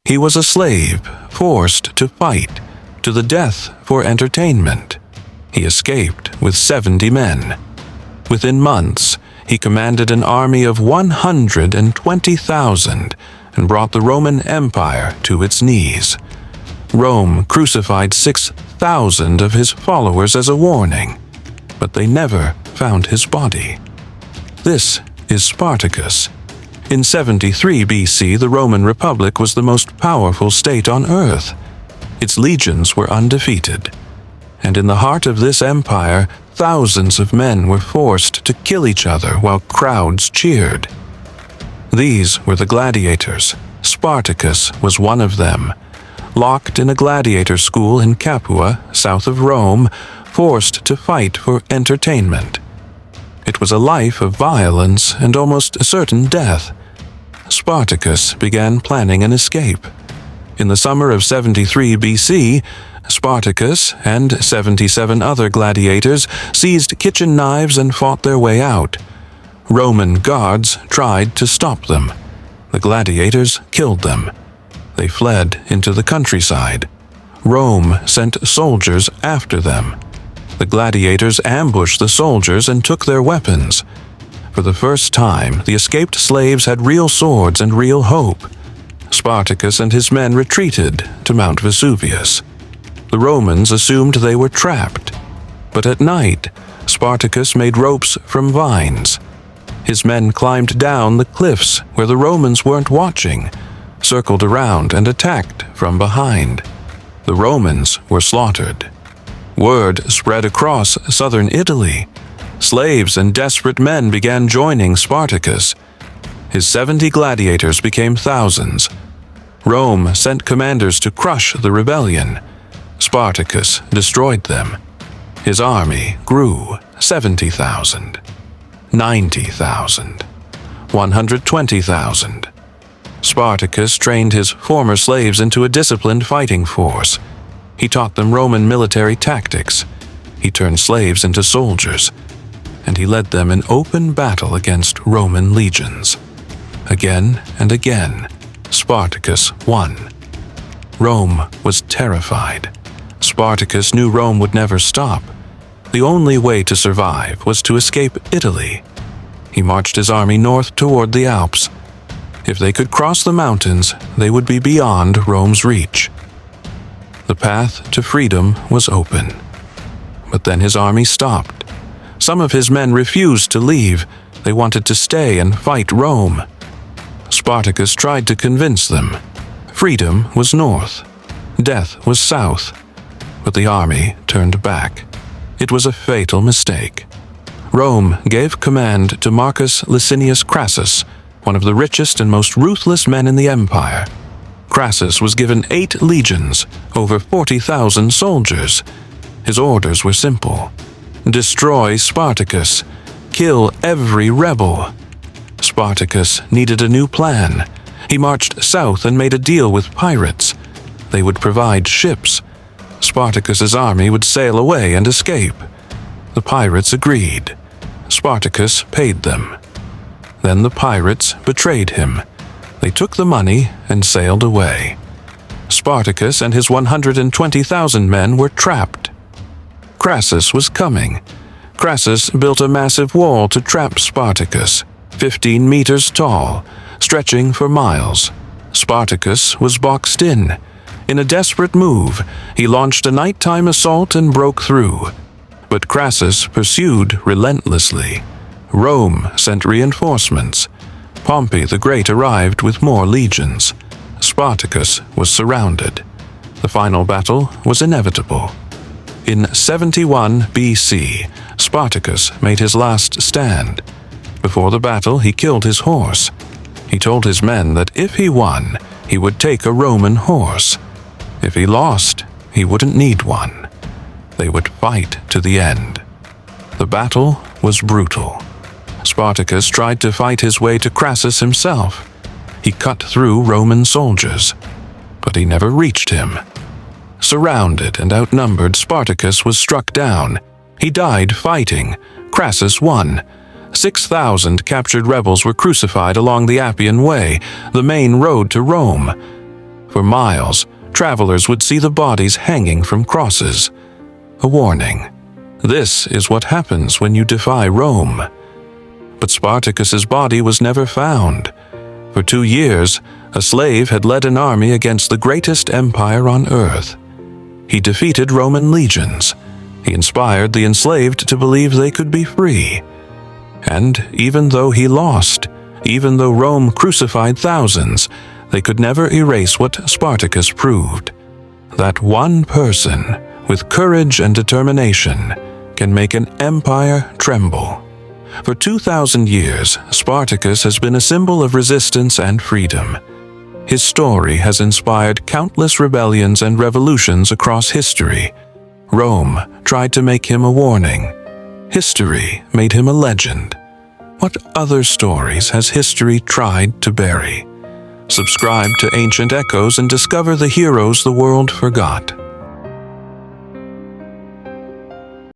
He was a slave, forced to fight, to the death for entertainment. He escaped with 70 men. Within months, he commanded an army of 120,000 and brought the Roman Empire to its knees. Rome crucified 6,000 of his followers as a warning, but they never found his body. This is Spartacus. In 73 BC, the Roman Republic was the most powerful state on earth. Its legions were undefeated. And in the heart of this empire, thousands of men were forced to kill each other while crowds cheered. These were the gladiators. Spartacus was one of them. Locked in a gladiator school in Capua, south of Rome, forced to fight for entertainment. It was a life of violence and almost certain death. Spartacus began planning an escape. In the summer of 73 BC, Spartacus and 77 other gladiators seized kitchen knives and fought their way out. Roman guards tried to stop them. The gladiators killed them. They fled into the countryside. Rome sent soldiers after them. The gladiators ambushed the soldiers and took their weapons. For the first time, the escaped slaves had real swords and real hope. Spartacus and his men retreated to Mount Vesuvius. The Romans assumed they were trapped. But at night, Spartacus made ropes from vines. His men climbed down the cliffs where the Romans weren't watching, circled around and attacked from behind. The Romans were slaughtered. Word spread across southern Italy. Slaves and desperate men began joining Spartacus. His 70 gladiators became thousands. Rome sent commanders to crush the rebellion. Spartacus destroyed them. His army grew 70,000, 90,000, 120,000. Spartacus trained his former slaves into a disciplined fighting force. He taught them Roman military tactics. He turned slaves into soldiers, and he led them in open battle against Roman legions. Again and again, Spartacus won. Rome was terrified. Spartacus knew Rome would never stop. The only way to survive was to escape Italy. He marched his army north toward the Alps. If they could cross the mountains, they would be beyond Rome's reach. The path to freedom was open. But then his army stopped. Some of his men refused to leave. They wanted to stay and fight Rome. Spartacus tried to convince them. Freedom was north. Death was south. But the army turned back. It was a fatal mistake. Rome gave command to Marcus Licinius Crassus, one of the richest and most ruthless men in the empire. Crassus was given 8 legions, over 40,000 soldiers. His orders were simple: destroy Spartacus, kill every rebel. Spartacus needed a new plan. He marched south and made a deal with pirates. They would provide ships. Spartacus's army would sail away and escape. The pirates agreed. Spartacus paid them. Then the pirates betrayed him. They took the money and sailed away. Spartacus and his 120,000 men were trapped. Crassus was coming. Crassus built a massive wall to trap Spartacus, 15 meters tall, stretching for miles. Spartacus was boxed in. In a desperate move, he launched a nighttime assault and broke through. But Crassus pursued relentlessly. Rome sent reinforcements. Pompey the Great arrived with more legions. Spartacus was surrounded. The final battle was inevitable. In 71 BC, Spartacus made his last stand. Before the battle, he killed his horse. He told his men that if he won, he would take a Roman horse. If he lost, he wouldn't need one. They would fight to the end. The battle was brutal. Spartacus tried to fight his way to Crassus himself. He cut through Roman soldiers, but he never reached him. Surrounded and outnumbered, Spartacus was struck down. He died fighting. Crassus won. 6,000 captured rebels were crucified along the Appian Way, the main road to Rome. For miles, travelers would see the bodies hanging from crosses. A warning. This is what happens when you defy Rome. But Spartacus's body was never found. For 2 years, a slave had led an army against the greatest empire on earth. He defeated Roman legions. He inspired the enslaved to believe they could be free. And even though he lost, even though Rome crucified thousands, they could never erase what Spartacus proved. That one person, with courage and determination, can make an empire tremble. For 2,000 years, Spartacus has been a symbol of resistance and freedom. His story has inspired countless rebellions and revolutions across history. Rome tried to make him a warning. History made him a legend. What other stories has history tried to bury? Subscribe to Ancient Echoes and discover the heroes the world forgot.